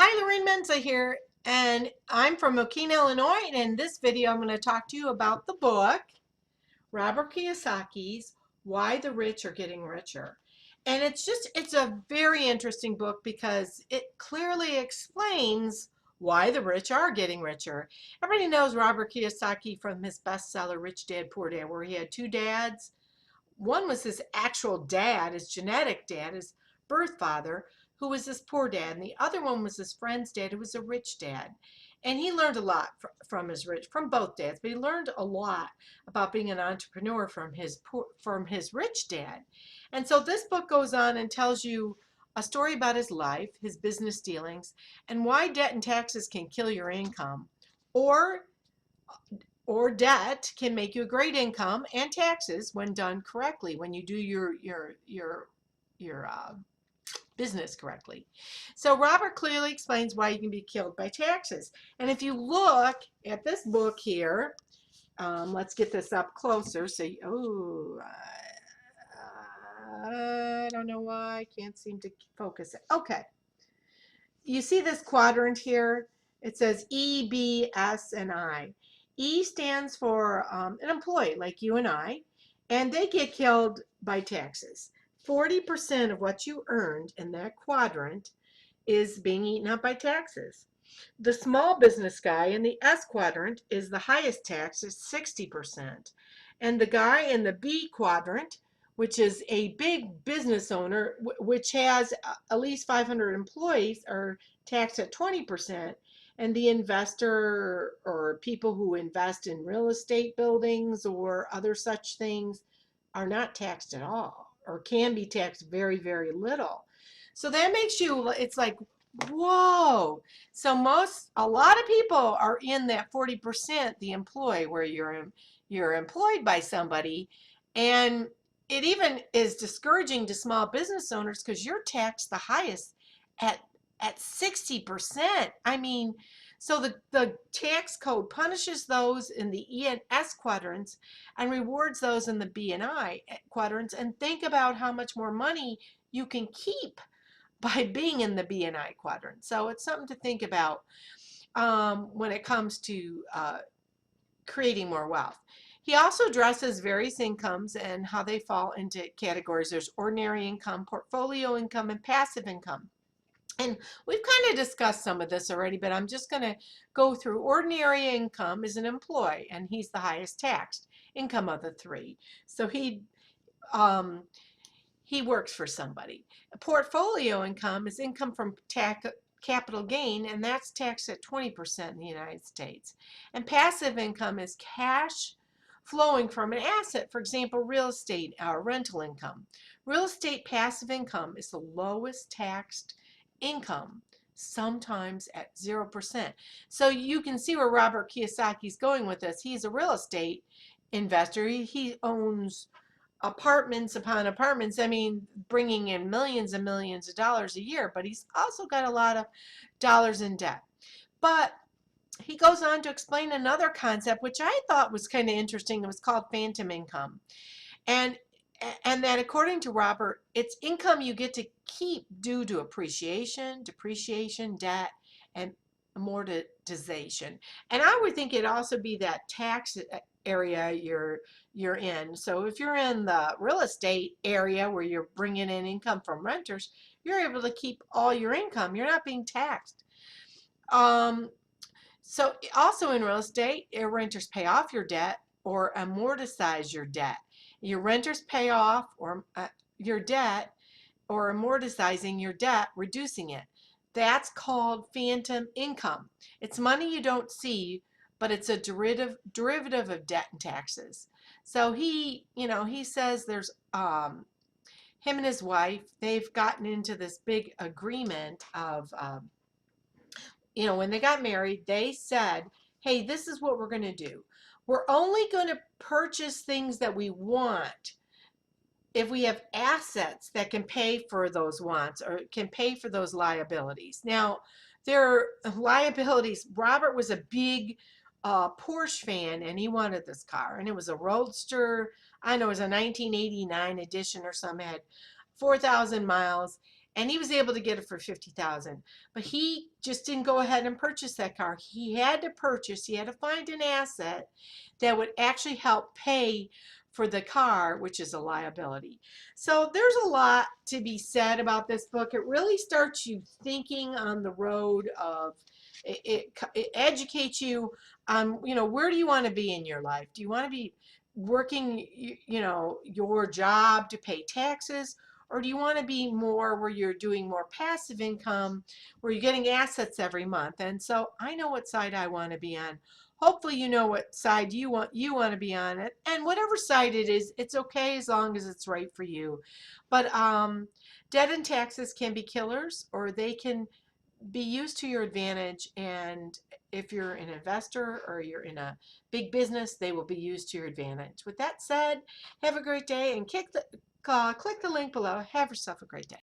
Hi, Lorraine Menza here, and I'm from Okina, Illinois, and in this video I'm going to talk to you about the book, Robert Kiyosaki's Why the Rich Are Getting Richer. And it's a very interesting book because it clearly explains why the rich are getting richer. Everybody knows Robert Kiyosaki from his bestseller, Rich Dad, Poor Dad, where he had two dads. One was his actual dad, his genetic dad, his birth father, who was his poor dad, and the other one was his friend's dad, who was a rich dad. And he learned a lot from both dads, but he learned a lot about being an entrepreneur from his rich dad. And so this book goes on and tells you a story about his life, his business dealings, and why debt and taxes can kill your income, or debt can make you a great income and taxes when done correctly, when you do your business correctly. So Robert clearly explains why you can be killed by taxes. And if you look at this book here, let's get this up closer. So, I don't know why I can't seem to focus it. Okay. You see this quadrant here? It says E, B, S, and I. E stands for an employee like you and I, and they get killed by taxes. 40% of what you earned in that quadrant is being eaten up by taxes. The small business guy in the S quadrant is the highest tax at 60%. And the guy in the B quadrant, which is a big business owner, which has at least 500 employees, are taxed at 20%. And the investor or people who invest in real estate buildings or other such things are not taxed at all, or can be taxed very, very little. So that makes you, it's like, whoa. So a lot of people are in that 40%, the employee, where you're employed by somebody, and it even is discouraging to small business owners because you're taxed the highest at 60%. I mean, so the tax code punishes those in the E and S quadrants and rewards those in the B and I quadrants. And think about how much more money you can keep by being in the B and I quadrant. So it's something to think about when it comes to creating more wealth. He also addresses various incomes and how they fall into categories. There's ordinary income, portfolio income, and passive income. And we've kind of discussed some of this already, but I'm just going to go through. Ordinary income is an employee, and he's the highest taxed income of the three. So um, he works for somebody. Portfolio income is income from capital gain, and that's taxed at 20% in the United States. And passive income is cash flowing from an asset, for example, real estate or rental income. Real estate passive income is the lowest taxed income, sometimes at 0%. So you can see where Robert Kiyosaki's going with this. He's a real estate investor. He owns apartments upon apartments. I mean, bringing in millions and millions of dollars a year, but he's also got a lot of dollars in debt. But he goes on to explain another concept, which I thought was kind of interesting. It was called phantom income. And that according to Robert, it's income you get to keep due to appreciation, depreciation, debt, and amortization. And I would think it'd also be that tax area you're in. So if you're in the real estate area where you're bringing in income from renters, you're able to keep all your income. You're not being taxed. So also in real estate, renters pay off your debt or amortize your debt. Your renters pay off or your debt or amortizing your debt, reducing it. That's called phantom income. It's money you don't see, but it's a derivative of debt and taxes. So he says there's him and his wife, they've gotten into this big agreement of when they got married, they said, hey, this is what we're going to do. We're only going to purchase things that we want if we have assets that can pay for those wants or can pay for those liabilities. Now, there are liabilities. Robert was a big Porsche fan, and he wanted this car, and it was a Roadster. I know it was a 1989 edition or something. It had 4,000 miles, and he was able to get it for 50,000. But he just didn't go ahead and purchase that car. He had to purchase, he had to find an asset that would actually help pay for the car, which is a liability. So there's a lot to be said about this book. It really starts you thinking on the road of it educates you on, where do you want to be in your life? Do you want to be working, your job to pay taxes? Or do you want to be more where you're doing more passive income, where you're getting assets every month? And so I know what side I want to be on. Hopefully you know what side you want to be on it. And whatever side it is, it's okay as long as it's right for you. But debt and taxes can be killers, or they can be used to your advantage. And if you're an investor or you're in a big business, they will be used to your advantage. With that said, have a great day, and click the link below. Have yourself a great day.